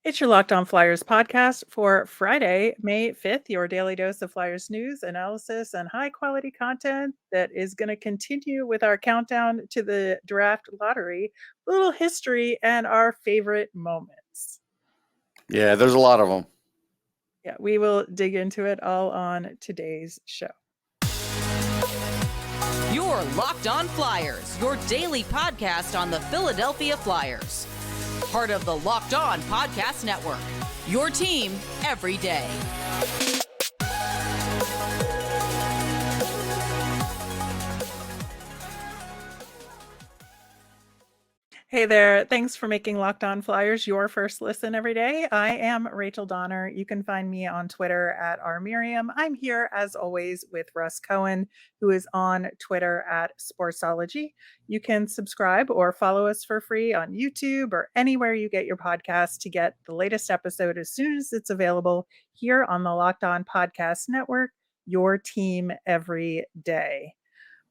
It's your Locked On Flyers podcast for Friday, May 5th, your daily dose of Flyers news, analysis, and high quality content that is going to continue with our countdown to the draft lottery, a little history, and our favorite moments. Yeah, there's a lot of them. Yeah, we will dig into it all on today's show. Your Locked On Flyers, your daily podcast on the Philadelphia Flyers. Part of the Locked On Podcast Network, your team every day. Hey there. Thanks for making Locked On Flyers your first listen every day. I am Rachel Donner. You can find me on Twitter at rmiriam. I'm here as always with Russ Cohen, who is on Twitter at Sportsology. You can subscribe or follow us for free on YouTube or anywhere you get your podcasts to get the latest episode as soon as it's available here on the Locked On Podcast Network, your team every day.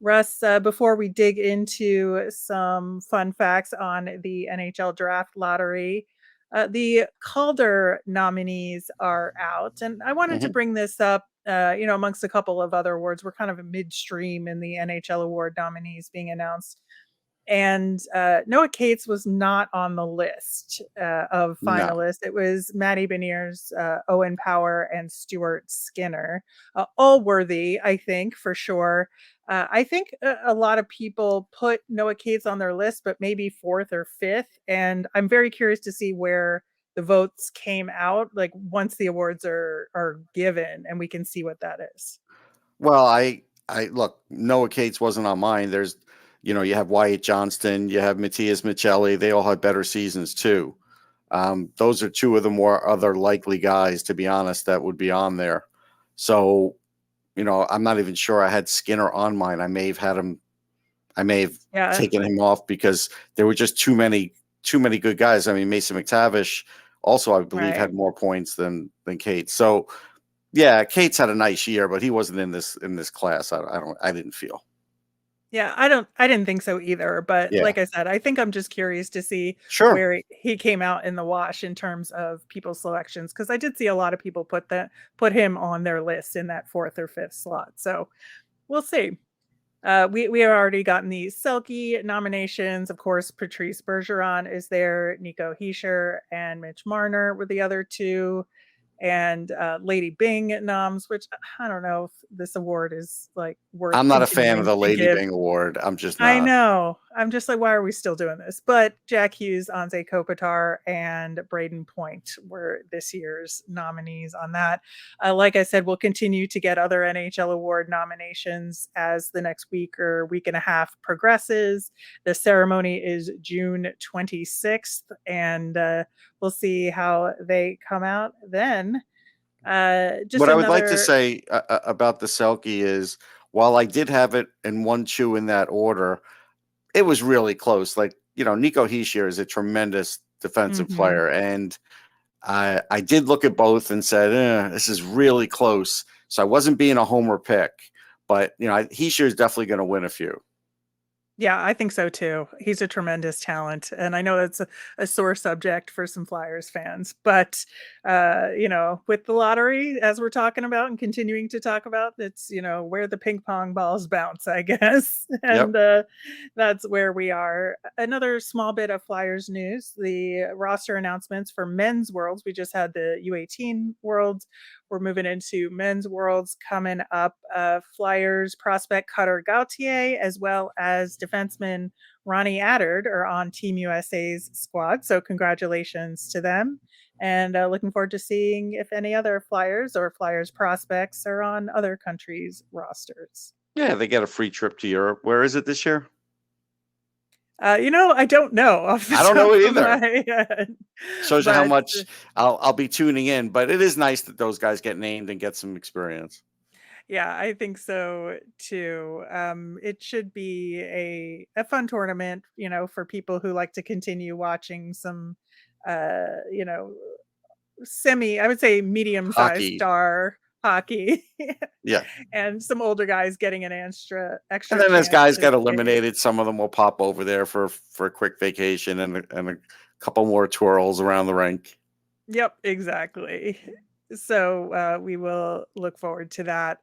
Russ, before we dig into some fun facts on the NHL Draft Lottery, the Calder nominees are out. And I wanted to bring this up, amongst a couple of other awards. We're kind of midstream in the NHL award nominees being announced. And Noah Cates was not on the list of finalists. No. It was Matty Beniers, Owen Power, and Stuart Skinner. All worthy, I think, for sure. I think a lot of people put Noah Cates on their list, but maybe fourth or fifth. And I'm very curious to see where the votes came out, like once the awards are given and we can see what that is. Well, I look, Noah Cates wasn't on mine. There's, you have Wyatt Johnston, you have Matthias Michelli. They all had better seasons too. Those are two of the more other likely guys, to be honest, that would be on there. So, I'm not even sure I had Skinner on mine. I may have had him. I may have taken him off because there were just too many good guys. I mean, Mason McTavish also, I believe, had more points than Cates. So, yeah, Cates had a nice year, but he wasn't in this class. I didn't feel. Yeah, I didn't think so either. But like I said, I think I'm just curious to see where he came out in the wash in terms of people's selections, because I did see a lot of people put him on their list in that fourth or fifth slot. So we'll see. We have already gotten the Selke nominations. Of course, Patrice Bergeron is there. Nico Hischier and Mitch Marner were the other two. And Lady Bing noms, which I don't know if this award is like worth. I'm not a fan of the Lady Bing award. I'm just not. I know. I'm just like, why are we still doing this? But Jack Hughes, Anze Kopitar, and Braden Point were this year's nominees on that. Like I said, we'll continue to get other NHL award nominations as the next week or week and a half progresses. The ceremony is June 26th, and we'll see how they come out then. What I would like to say about the Selke is, while I did have it in 1-2 in that order, it was really close. Like, Nico Hischier is a tremendous defensive player. And I did look at both and said, this is really close. So I wasn't being a homer pick. But, Hischier is definitely going to win a few. Yeah, I think so too. He's a tremendous talent. And I know that's a sore subject for some Flyers fans. But, with the lottery, as we're talking about and continuing to talk about, it's, where the ping pong balls bounce, I guess. And that's where we are. Another small bit of Flyers news, the roster announcements for men's worlds. We just had the U18 worlds. We're moving into men's worlds coming up. Flyers prospect Cutter Gauthier, as well as defenseman Ronnie Attard, are on Team USA's squad. So congratulations to them. And looking forward to seeing if any other Flyers or Flyers prospects are on other countries' rosters. Yeah, they get a free trip to Europe. Where is it this year? I don't know. I don't know either. Shows you how much I'll be tuning in, but it is nice that those guys get named and get some experience. Yeah, I think so too. It should be a fun tournament, for people who like to continue watching some, I would say medium-sized star hockey. Yeah. And some older guys getting an extra. And then as guys get eliminated, some of them will pop over there for a quick vacation and a couple more twirls around the rink. Yep, exactly. So we will look forward to that.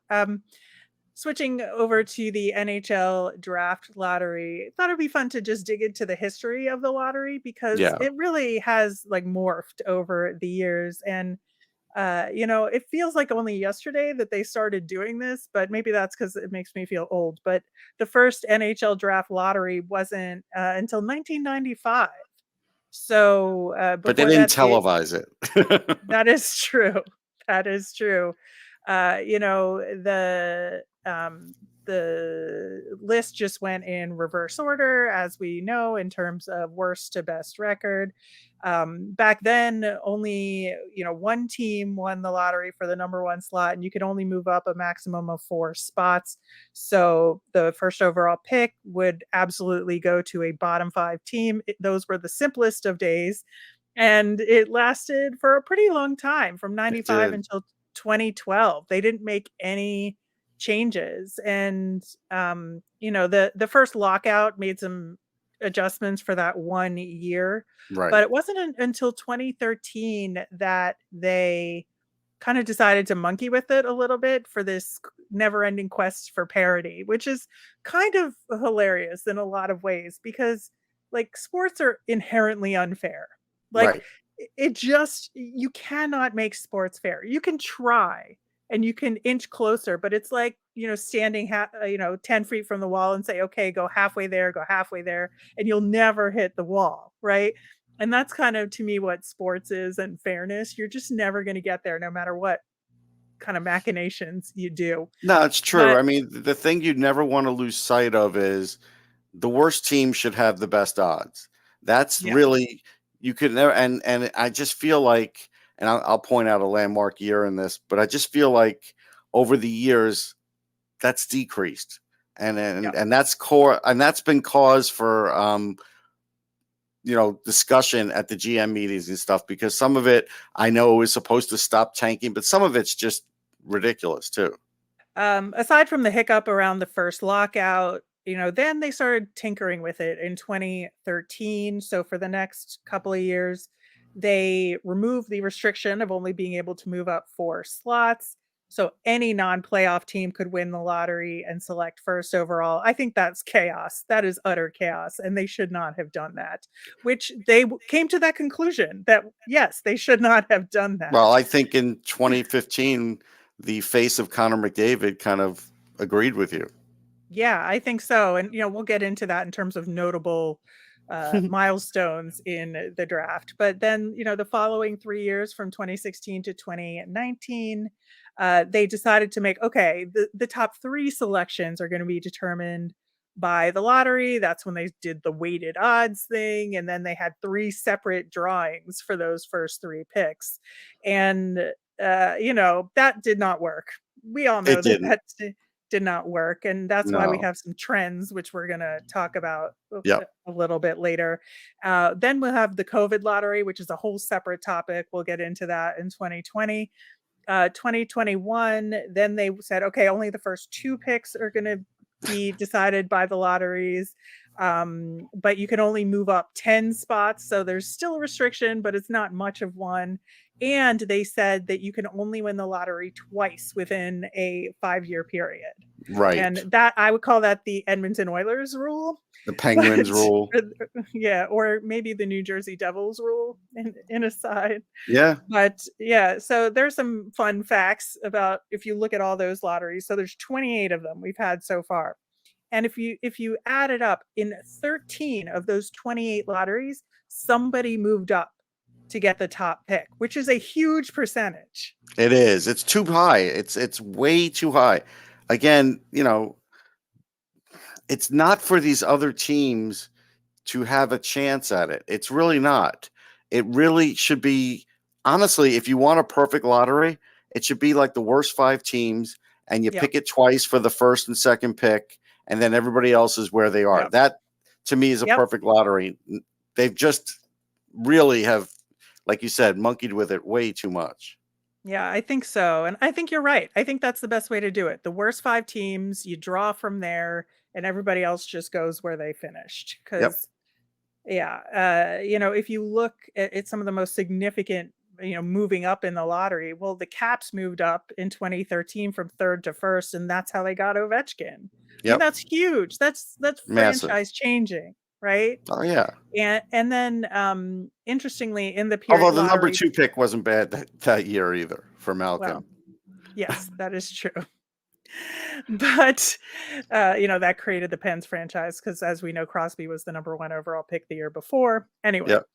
Switching over to the NHL Draft Lottery, thought it'd be fun to just dig into the history of the lottery because Yeah. it really has like morphed over the years. And it feels like only yesterday that they started doing this, but maybe that's because it makes me feel old. But the first NHL Draft Lottery wasn't until 1995. So But they before didn't that, televise it. that is true. That is true. The list just went in reverse order, as we know, in terms of worst to best record. Back then, only one team won the lottery for the number one slot, and you could only move up a maximum of 4 spots. So the first overall pick would absolutely go to a bottom five team. Those were the simplest of days, and it lasted for a pretty long time, from It 95 did. until 2012. They didn't make any changes. And the first lockout made some adjustments for that 1 year, but Right. it wasn't until 2013 that they kind of decided to monkey with it a little bit for this never-ending quest for parity, which is kind of hilarious in a lot of ways because like sports are inherently unfair. Like Right. it just you cannot make sports fair. You can try and you can inch closer, but it's like, standing 10 feet from the wall and say, okay, go halfway there, and you'll never hit the wall, right? And that's kind of to me what sports is and fairness. You're just never going to get there no matter what kind of machinations you do. No, it's true. But I mean, the thing you'd never want to lose sight of is the worst team should have the best odds. That's yeah, really you could never. And I just feel like, and I'll point out a landmark year in this, but I just feel like over the years that's decreased, and yeah. and and that's core, and that's been cause for discussion at the GM meetings and stuff, because some of it I know is supposed to stop tanking, but some of it's just ridiculous too. Aside from the hiccup around the first lockout, then they started tinkering with it in 2013. So for the next couple of years, they removed the restriction of only being able to move up 4 slots. So any non-playoff team could win the lottery and select first overall. I think that's chaos. That is utter chaos. And they should not have done that, which they came to that conclusion that, yes, they should not have done Well, that. I think in 2015, the face of Connor McDavid kind of agreed with you. Yeah, I think so. And, we'll get into that in terms of notable milestones in the draft. But then, the following 3 years from 2016 to 2019, they decided to make, okay, the top three selections are going to be determined by the lottery. That's when they did the weighted odds thing. And then they had 3 separate drawings for those first 3 picks. And, that did not work. We all know It that didn't. that did not work, and that's why we No. have some trends, which we're gonna talk about Yep. a little bit later. Then we'll have the COVID lottery, which is a whole separate topic. We'll get into that in 2020. 2021, then they said, okay, only the first 2 picks are gonna be decided by the lotteries. But you can only move up 10 spots, so there's still a restriction, but it's not much of one. And they said that you can only win the lottery twice within a 5-year period. Right. And that I would call that the Edmonton Oilers rule. The But Penguins rule. yeah, or maybe the New Jersey Devils rule in a side. Yeah. But yeah, so there's some fun facts about if you look at all those lotteries. So there's 28 of them we've had so far. And if you add it up, in 13 of those 28 lotteries, somebody moved up to get the top pick, which is a huge percentage. It is. It's too high. It's way too high. Again, it's not for these other teams to have a chance at it. It's really not. It really should be, honestly, if you want a perfect lottery, it should be like the worst 5 teams, and you Yep. pick it twice for the first and second pick, and then everybody else is where they are. Yep. That to me is a Yep. perfect lottery. They've just really have, like you said, monkeyed with it way too much. Yeah, I think so. And I think you're right. I think that's the best way to do it. The worst 5 teams, you draw from there, and everybody else just goes where they finished. Yep. Because, yeah, if you look at some of the most significant moving up in the lottery. Well, the Caps moved up in 2013 from third to first, and that's how they got Ovechkin. I mean, Yep. that's huge. That's Massive. franchise changing, right? Oh yeah. And then interestingly, in the period Although the number lottery, 2 pick wasn't bad that year either for Malkin. well, yes, that is true. But that created the Pens franchise because, as we know, Crosby was the number 1 overall pick the year before. Anyway, Yep.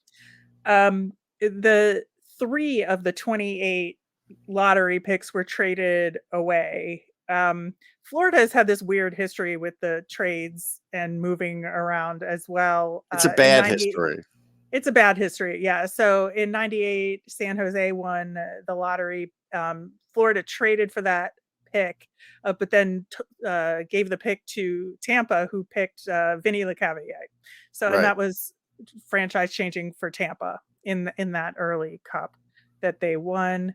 The 3 of the 28 lottery picks were traded away. Florida has had this weird history with the trades and moving around as well. It's a bad history. It's a bad history, yeah. So in 98, San Jose won the lottery. Florida traded for that pick, but then gave the pick to Tampa, who picked Vinny Lecavalier. So Right. and that was franchise changing for Tampa in that early cup that they won.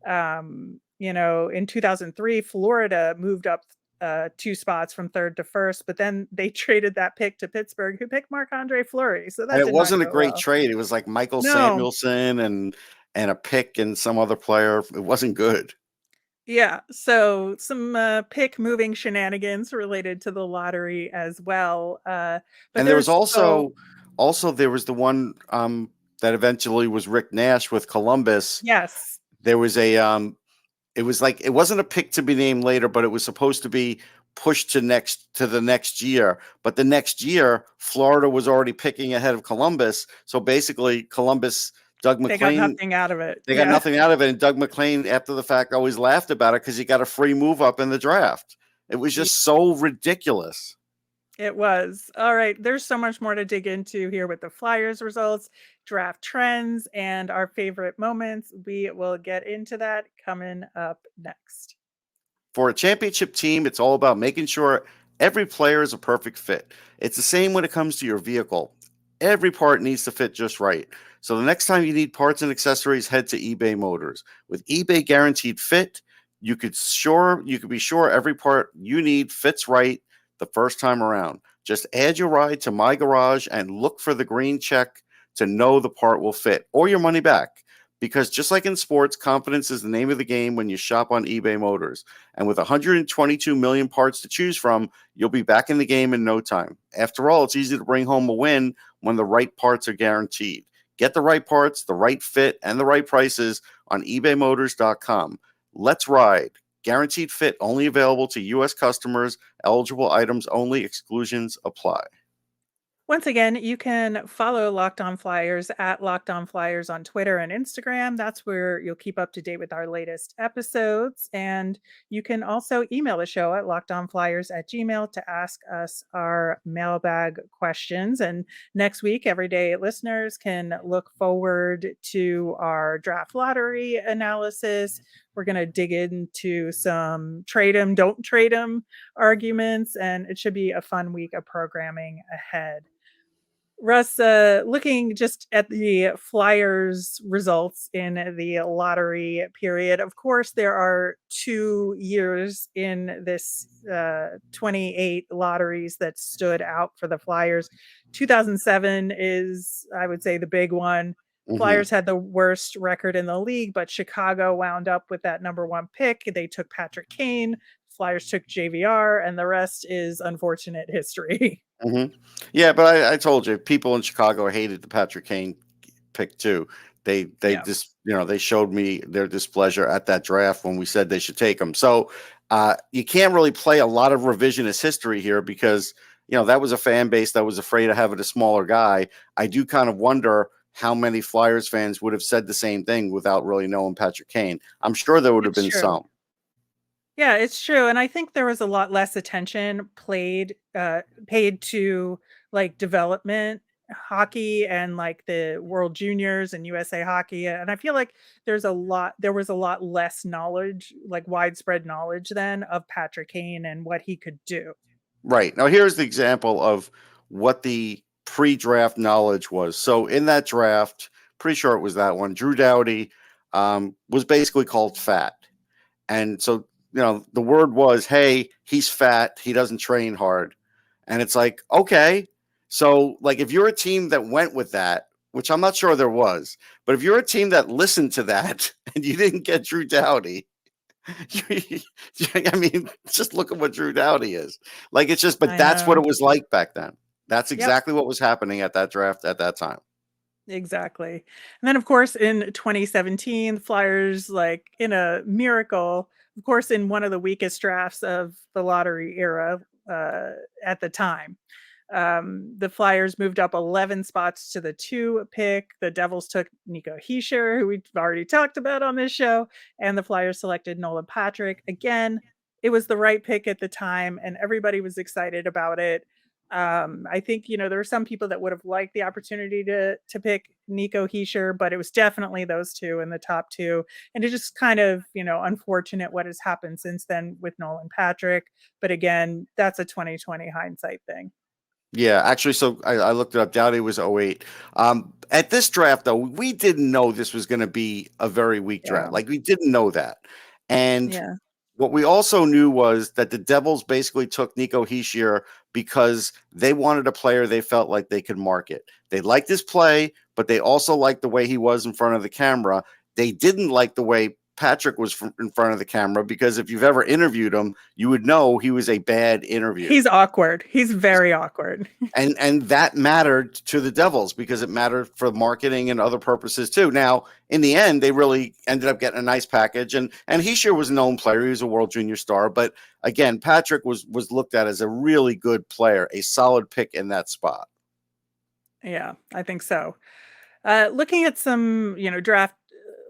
In 2003, Florida moved up 2 spots from third to first, but then they traded that pick to Pittsburgh, who picked Marc-Andre Fleury. So that And it did not wasn't a go great well. trade. It was like Michael No. Samuelson and a pick and some other player. It wasn't good. Yeah, so some pick moving shenanigans related to the lottery as well. But And there was there's also there was the one that eventually was Rick Nash with Columbus. yes, There was a it was like it wasn't a pick to be named later, but it was supposed to be pushed to the next year. But the next year, Florida was already picking ahead of Columbus. So basically, Columbus, Doug they got McLean, nothing out of it. they got nothing out of it. And Doug McLean, after the fact, always laughed about it because he got a free move up in the draft. It was just so ridiculous. It was. All right. There's so much more to dig into here with the Flyers results, draft trends, and our favorite moments. We will get into that coming up next. For a championship team, it's all about making sure every player is a perfect fit. It's the same when it comes to your vehicle. Every part needs to fit just right. So the next time you need parts and accessories, head to eBay Motors. With eBay Guaranteed Fit, you could be sure every part you need fits right the first time around. Just add your ride to My Garage and look for the green check to know the part will fit or your money back. Because just like in sports, confidence is the name of the game when you shop on eBay Motors. And with 122 million parts to choose from, you'll be back in the game in no time. After all, it's easy to bring home a win when the right parts are guaranteed. Get the right parts, the right fit, and the right prices on ebaymotors.com. Let's ride. Guaranteed fit only available to U.S. customers. Eligible items only. Exclusions apply. Once again, you can follow Locked On Flyers at Locked On Flyers on Twitter and Instagram. That's where you'll keep up to date with our latest episodes. And you can also email the show at lockedonflyers@gmail.com to ask us our mailbag questions. And next week, everyday listeners can look forward to our draft lottery analysis. We're going to dig into some trade him, don't trade him arguments, and it should be a fun week of programming ahead. Russ, looking just at the Flyers results in the lottery period, of course, there are 2 years in this 28 lotteries that stood out for the Flyers. 2007 is, I would say, the big one. Mhm. Flyers had the worst record in the league, but Chicago wound up with that number 1 pick. They took Patrick Kane. Flyers took JVR, and the rest is unfortunate history. Mm-hmm. Yeah, but I told you, people in Chicago hated the Patrick Kane pick too. They just they showed me their displeasure at that draft when we said they should take him. So you can't really play a lot of revisionist history here because that was a fan base that was afraid of having a smaller guy. I do kind of wonder how many Flyers fans would have said the same thing without really knowing Patrick Kane. I'm sure there would have been some. Yeah, it's true. And I think there was a lot less attention paid to like development hockey and like the World Juniors and USA Hockey. And I feel like there was a lot less knowledge, like widespread knowledge then of Patrick Kane and what he could do. Right. Now, here's the example of what the pre-draft knowledge was. So in that draft, pretty sure it was that one, Drew Doughty was basically called fat. And so the word was, hey, he's fat. He doesn't train hard. And it's like, okay. So like, if you're a team that went with that, which I'm not sure there was, but if you're a team that listened to that and you didn't get Drew Doughty, I mean, just look at what Drew Doughty is. Like, it's just, but I that's what know. it was like back then. That's Yep. exactly what was happening at that draft at that time. Exactly. And then, of course, in 2017, the Flyers, like in a miracle, of course, in one of the weakest drafts of the lottery era at the time, the Flyers moved up 11 spots to the 2 pick. The Devils took Nico Hischier, who we've already talked about on this show, and the Flyers selected Nolan Patrick. Again, it was the right pick at the time, and everybody was excited about it. I think there were some people that would have liked the opportunity to pick Nico Hischier, but it was definitely those two in the top 2, and it's just kind of unfortunate what has happened since then with Nolan Patrick. But again, that's a 2020 hindsight thing. Yeah, actually, so I looked it up. Doughty was 08. At this draft, though, we didn't know this was going to be a very weak draft. Yeah. Like, we didn't know that. And Yeah. what we also knew was that the Devils basically took Nico Hischier because they wanted a player they felt like they could market. They liked his play, but they also liked the way he was in front of the camera. They didn't like the way Patrick was in front of the camera, because if you've ever interviewed him, you would know he was a bad interview. He's awkward. He's very awkward. And that mattered to the Devils because it mattered for marketing and other purposes too. Now, in the end, they really ended up getting a nice package, and Hischier was a known player. He was a World Junior star, but again, Patrick was looked at as a really good player, a solid pick in that spot. Yeah, I think so. Looking at some, draft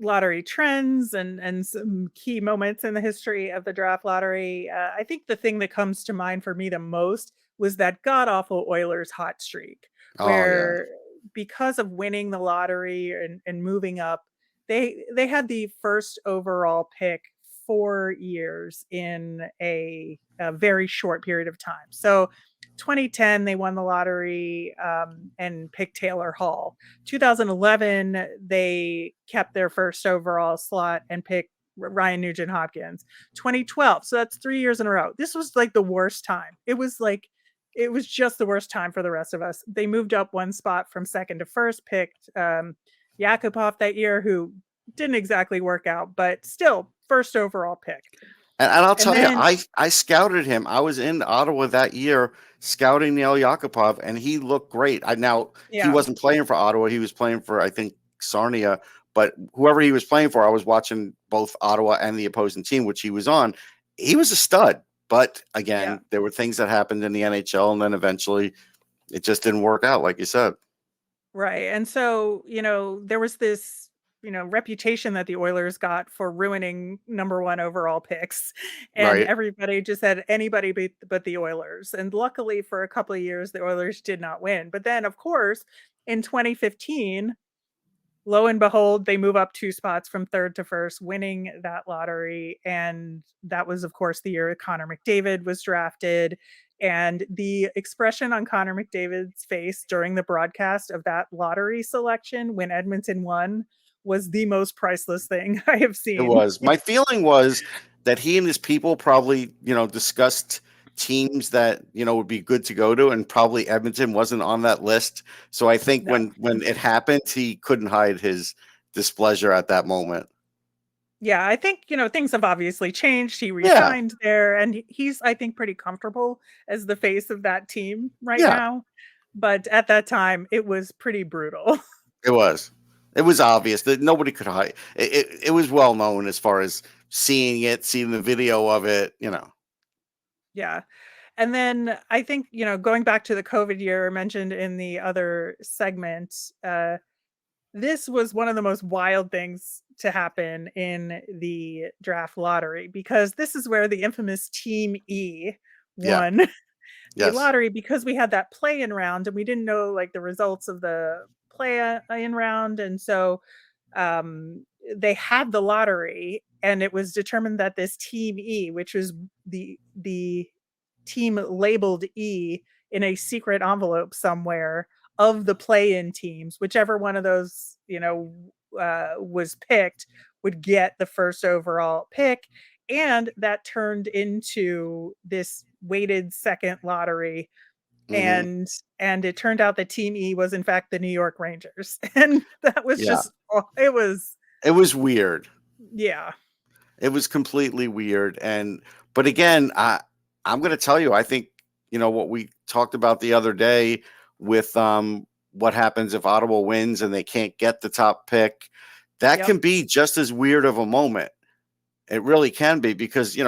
lottery trends and some key moments in the history of the draft lottery, I think the thing that comes to mind for me the most was that god awful Oilers hot streak, Oh yeah, where because of winning the lottery and moving up, they had the first overall pick 4 years in a very short period of time. So 2010, they won the lottery and picked Taylor Hall. 2011, they kept their first overall slot and picked Ryan Nugent Hopkins. 2012, so that's 3 years in a row. This was like the worst time. It was just the worst time for the rest of us. They moved up one spot from second to first, picked Yakupov that year, who didn't exactly work out, but still first overall pick. and I'll tell then, you, I scouted him. I was in Ottawa that year scouting Neil Yakupov, and he looked great. He wasn't playing for Ottawa; he was playing for, I think, Sarnia. But whoever he was playing for, I was watching both Ottawa and the opposing team, which he was on. He was a stud. But again, there were things that happened in the NHL, and then eventually it just didn't work out, like you said. Right. And so, there was this, reputation that the Oilers got for ruining number 1 overall picks. And Right. everybody just said anybody but the Oilers. And luckily for a couple of years, the Oilers did not win. But then, of course, in 2015, lo and behold, they move up 2 spots from third to first, winning that lottery. And that was, of course, the year Connor McDavid was drafted. And the expression on Connor McDavid's face during the broadcast of that lottery selection when Edmonton won was the most priceless thing I have It seen. was. My feeling was that he and his people probably, discussed teams that, would be good to go to, and probably Edmonton wasn't on that list. So I think No. when it happened, he couldn't hide his displeasure at that moment. Yeah, I think, things have obviously changed. He resigned there, and he's, I think, pretty comfortable as the face of that team right Yeah, now. But at that time, it was pretty brutal. it was. It was obvious that nobody could hide. It was well known as far as seeing the video of it. Yeah. And then I think, going back to the COVID year mentioned in the other segment, this was one of the most wild things to happen in the draft lottery, because this is where the infamous Team E Yeah. won the Yes. lottery, because we had that play-in round and we didn't know like the results of the play-in round. And so they had the lottery, and it was determined that this Team E, which was the team labeled E in a secret envelope somewhere of the play-in teams, whichever one of those was picked, would get the first overall pick. And that turned into this weighted second lottery Mhm. and it turned out that Team E was in fact the New York Rangers, and that was Yeah. just it was It was weird. yeah. It was completely weird. But again, I'm going to tell you, I think, what we talked about the other day with what happens if Ottawa wins and they can't get the top pick, that Yep. can be just as weird of a moment. It really can be, because,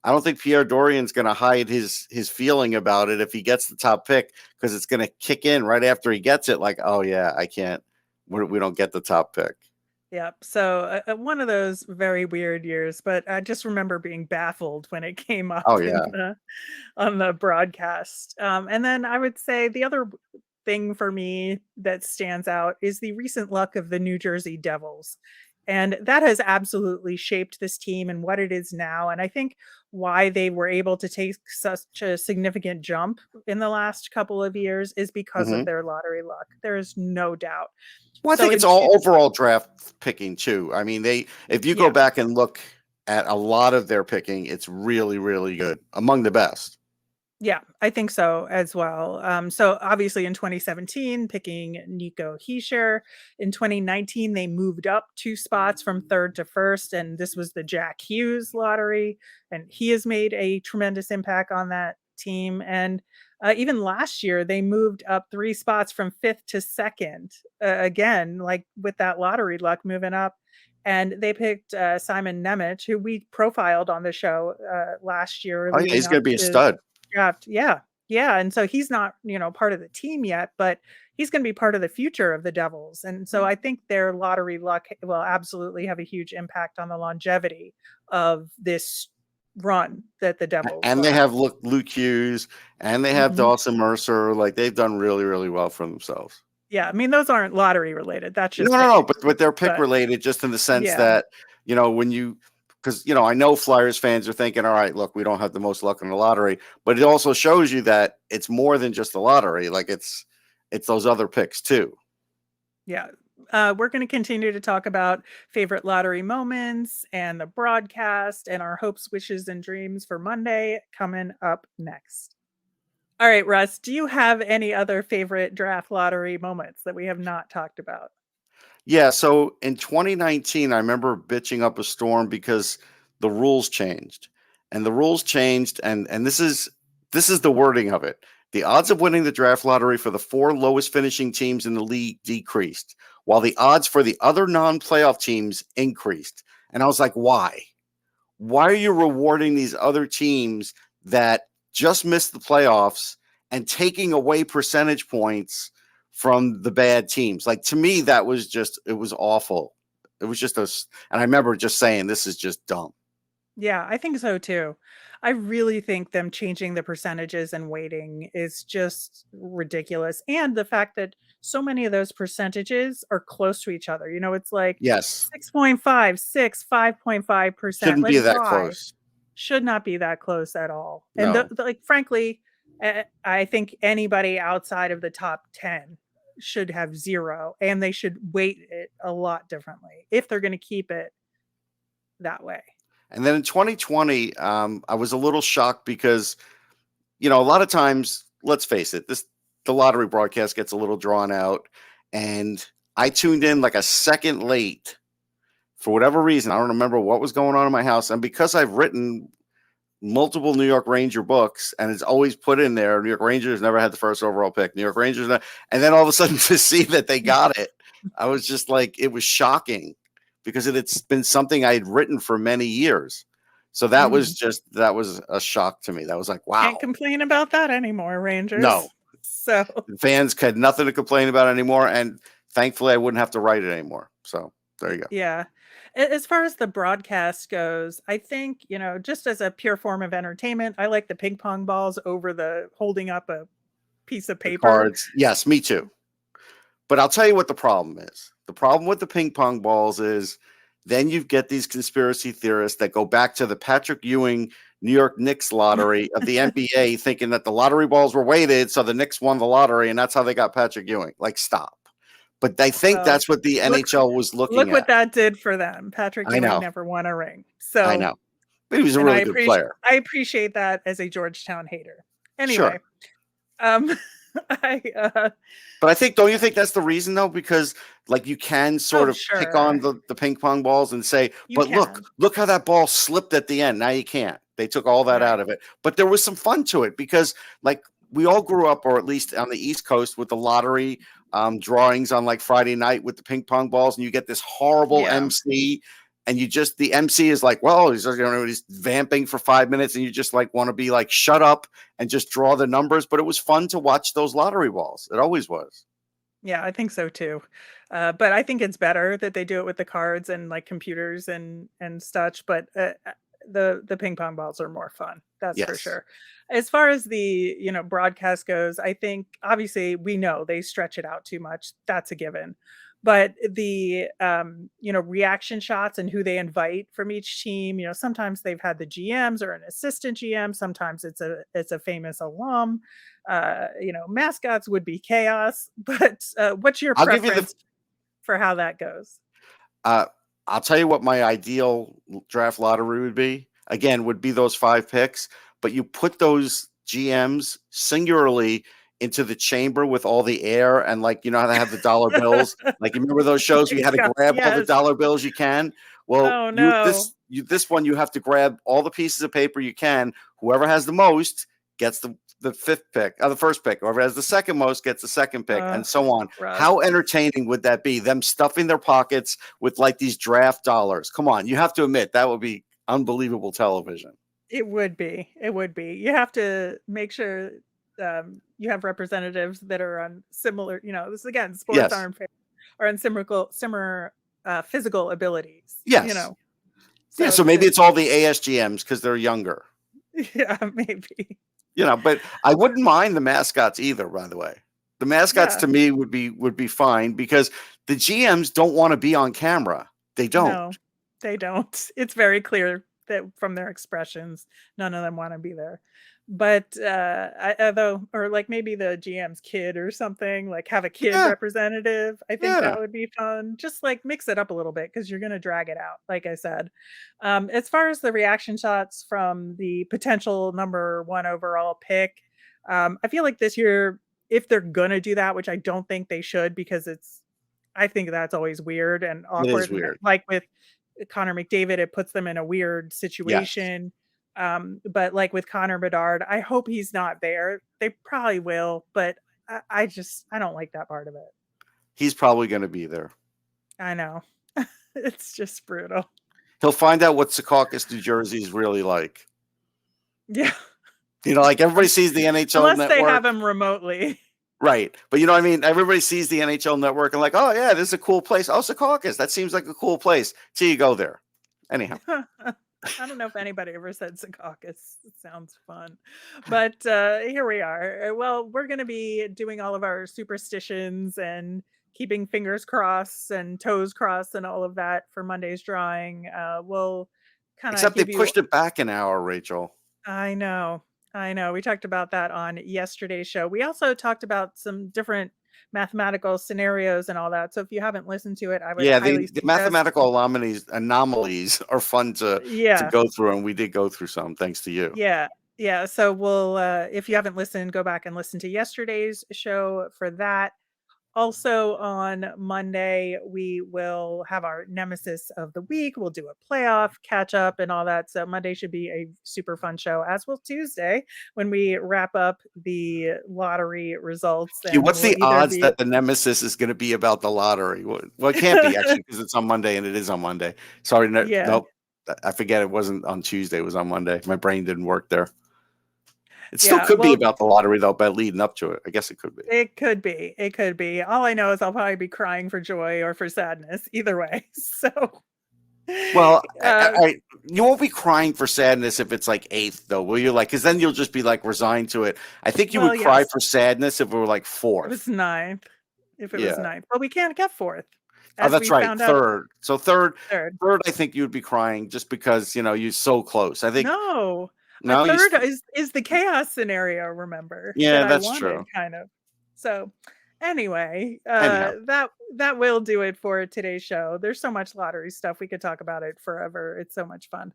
I don't think Pierre Dorian's going to hide his feeling about it if he gets the top pick, because it's going to kick in right after he gets it. Like, oh yeah, I can't, we don't get the top pick. Yep. So one of those very weird years, but I just remember being baffled when it came up Oh in yeah. on the broadcast. And then I would say the other thing for me that stands out is the recent luck of the New Jersey Devils. And that has absolutely shaped this team and what it is now. And I think why they were able to take such a significant jump in the last couple of years is because of Hmm. their lottery luck. There is no doubt. Well, I So think it's all overall draft picking too. I mean, if you go yeah. back and look at a lot of their picking, it's really, really good, among the best. Yeah, I think so as well. So obviously in 2017, picking Nico Hischier. In 2019, they moved up 2 spots from third to first, and this was the Jack Hughes lottery, and he has made a tremendous impact on that team. And even last year, they moved up 3 spots from fifth to second. Again, like with that lottery luck moving up. And they picked Simon Nemec, who we profiled on the show last year Oh yeah, leading he's going up to be a to stud. draft. Yeah. Yeah. And so he's not, part of the team yet, but he's going to be part of the future of the Devils. And so I think their lottery luck will absolutely have a huge impact on the longevity of this run that the Devils And will they have. have Luke Hughes, and they have Mhm. Dawson Mercer. Like, they've done really, really well for themselves. Yeah. I mean, those aren't lottery related. That's No, just no, no, picking. but they're pick But related, just in the sense yeah. that, because, I know Flyers fans are thinking, all right, look, we don't have the most luck in the lottery, but it also shows you that it's more than just the lottery. Like, it's those other picks too. Yeah. We're going to continue to talk about favorite lottery moments and the broadcast and our hopes, wishes, and dreams for Monday coming up next. All right, Russ, do you have any other favorite draft lottery moments that we have not talked about? Yeah, so in 2019, I remember bitching up a storm because the rules changed. And the rules changed, and this is the wording of it. The odds of winning the draft lottery for the 4 lowest finishing teams in the league decreased, while the odds for the other non-playoff teams increased. And I was like, why? Why are you rewarding these other teams that just missed the playoffs and taking away percentage points from the bad teams? Like, to me, it was awful. It was just and I remember just saying, this is just dumb. Yeah, I think so too. I really think them changing the percentages and weighting is just ridiculous. And the fact that so many of those percentages are close to each other. It's like Yes. 6.5, 6, 5.5%. Shouldn't Like, be that why? close. Should not be that close at all. And No. like, frankly, I think anybody outside of the top 10 should have 0, and they should weight it a lot differently if they're going to keep it that way. And then in 2020, I was a little shocked because, a lot of times, let's face it, the lottery broadcast gets a little drawn out, and I tuned in like a second late for whatever reason. I don't remember what was going on in my house. And because I've written multiple New York Ranger books, and it's always put in there, New York Rangers never had the first overall pick. New York Rangers, and then all of a sudden to see that they got it, I was just like, it was shocking because it's been something I had written for many years. So that was a shock to me. That was like, wow. Can't complain about that anymore, Rangers. No. So Fans had nothing to complain about anymore, and thankfully I wouldn't have to write it anymore. So there you go. yeah. As far as the broadcast goes, I think, just as a pure form of entertainment, I like the ping pong balls over the holding up a piece of The paper. cards. Yes, me too. But I'll tell you what the problem is. The problem with the ping pong balls is then you get these conspiracy theorists that go back to the Patrick Ewing New York Knicks lottery of the NBA, thinking that the lottery balls were weighted, so the Knicks won the lottery, and that's how they got Patrick Ewing. Like, stop. But I think Well, that's what the NHL was looking look at. what that did for them. Patrick I Ewing know. never won a ring. I So know. But he was a and really good player. I appreciate that as a Georgetown hater. Anyway, Sure. Um, I But I think, don't you think that's the reason though? Because like you can sort oh of pick on sure, the ping pong balls and say, you but can. look how that ball slipped at the end. Now you can't. They took all that out Right. of it. But there was some fun to it because like we all grew up, or at least on the East Coast, with the lottery drawings on like Friday night with the ping pong balls, and you get this horrible Yeah. MC. And you just, the MC is like, well, he's vamping for 5 minutes, and you just like want to be like, shut up and just draw the numbers. But it was fun to watch those lottery balls. It always was. Yeah, I think so too. But I think it's better that they do it with the cards and like computers and such. But the ping pong balls are more fun. That's for Yes. sure. As far as the broadcast goes, I think obviously we know they stretch it out too much. That's a given. But the reaction shots and who they invite from each team, sometimes they've had the GMs or an assistant GM. Sometimes it's a famous alum. Mascots would be chaos, but what's your I'll give you the preference for how that goes? uh I'll tell you what my ideal draft lottery would be. Again, would be those 5 picks, but you put those GMs singularly into the chamber with all the air, and like how they have the dollar bills. Like you remember those Oh shows where my you had to god, grab all the yes. dollar bills you can? Well, Oh no. this one you have to grab all the pieces of paper you can. Whoever has the most gets the fifth pick, the first pick. Whoever has the second most gets the second pick, Uh, and so on. Russ. How entertaining would that be? Them stuffing their pockets with like these draft dollars. Come on, you have to admit that would be unbelievable television. It would be. It would be. You have to make sure you have representatives that are on similar, this again, sports Yes, aren't fair, are on similar physical abilities, yes, yeah. So So maybe it's all the ASGMs because they're younger. yeah, maybe. But I wouldn't mind the mascots either. By the way, the mascots Yeah, to me would be fine because the GMs don't want to be on camera. They don't. no, they don't. It's very clear that from their expressions, none of them want to be there. But though, or like maybe the GM's kid or something, like have a kid Yeah, representative. I think yeah. that would be fun. Just like mix it up a little bit because you're going to drag it out, like I said. As far as the reaction shots from the potential number one overall pick, I feel like this year, if they're going to do that, which I don't think they should because I think that's always weird and It is awkward. And weird. like with Connor McDavid, it puts them in a weird Yes, situation. But like with Connor Bedard, I hope he's not there. They probably will, but I don't like that part of it. he's probably going to be there. I know. It's just brutal. He'll find out what Secaucus, New Jersey is really like. Yeah. Like everybody sees the NHL Unless they network. have him remotely. Right. But what I mean? Everybody sees the NHL network and like, oh yeah, this is a cool place. Oh, Secaucus, that seems like a cool place. Till you go there. Anyhow. I don't know if anybody ever said Secaucus. It sounds fun. But here we are. Well, we're going to be doing all of our superstitions and keeping fingers crossed and toes crossed and all of that for Monday's drawing. We'll kind of Except they give you. pushed it back an hour, Rachel. I know. I know. We talked about that on yesterday's show. We also talked about some different mathematical scenarios and all that. So if you haven't listened to it, I would Yeah, highly the suggest. mathematical anomalies are fun to Yeah. go through, and we did go through some thanks to you. Yeah. Yeah. So we'll, if you haven't listened, go back and listen to yesterday's show for that. Also on Monday, we will have our nemesis of the week. We'll do a playoff catch up and all that. So Monday should be a super fun show, as will Tuesday when we wrap up the lottery results. Gee, And what's we'll the either odds be that the nemesis is going to be about the lottery? Well, it can't be actually because it's on Monday, and it is on Monday. Sorry, yeah. nope. I forget it wasn't on Tuesday. It was on Monday. My brain didn't work there. It still Yeah. could be Well, about the lottery, though, by leading up to it. I guess it could be. it could be. It could be. All I know is I'll probably be crying for joy or for sadness, either way. So, Well, uh, you won't be crying for sadness if it's like eighth, though, will you? Like, because then you'll just be like resigned to it. I think you well, would cry yes, for sadness if it were like it fourth. was ninth. If it was Yeah. ninth, but we can't get fourth, Oh, as that's we right. found out. Third. So third, Third. I think you would be crying just because you're so close. I think No, a no, third is the chaos scenario. Remember that yeah, I that's wanted, true. kind of. So, Anyway, Anyhow. that will do it for today's show. There's so much lottery stuff. We could talk about it forever. It's so much fun.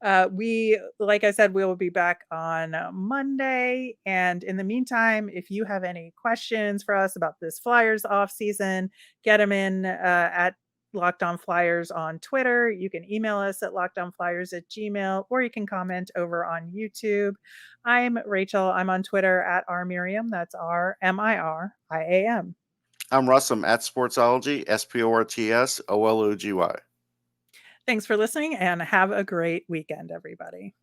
Like I said, we will be back on Monday. And in the meantime, if you have any questions for us about this Flyers off season, get them in at Locked On Flyers on Twitter. You can email us at lockedonflyers@gmail.com, or you can comment over on YouTube. I'm Rachel. I'm on Twitter at rmiriam. That's RMIRIAM. I'm Russ. I'm at Sportsology, SPORTSOLOGY. Thanks for listening and have a great weekend, everybody.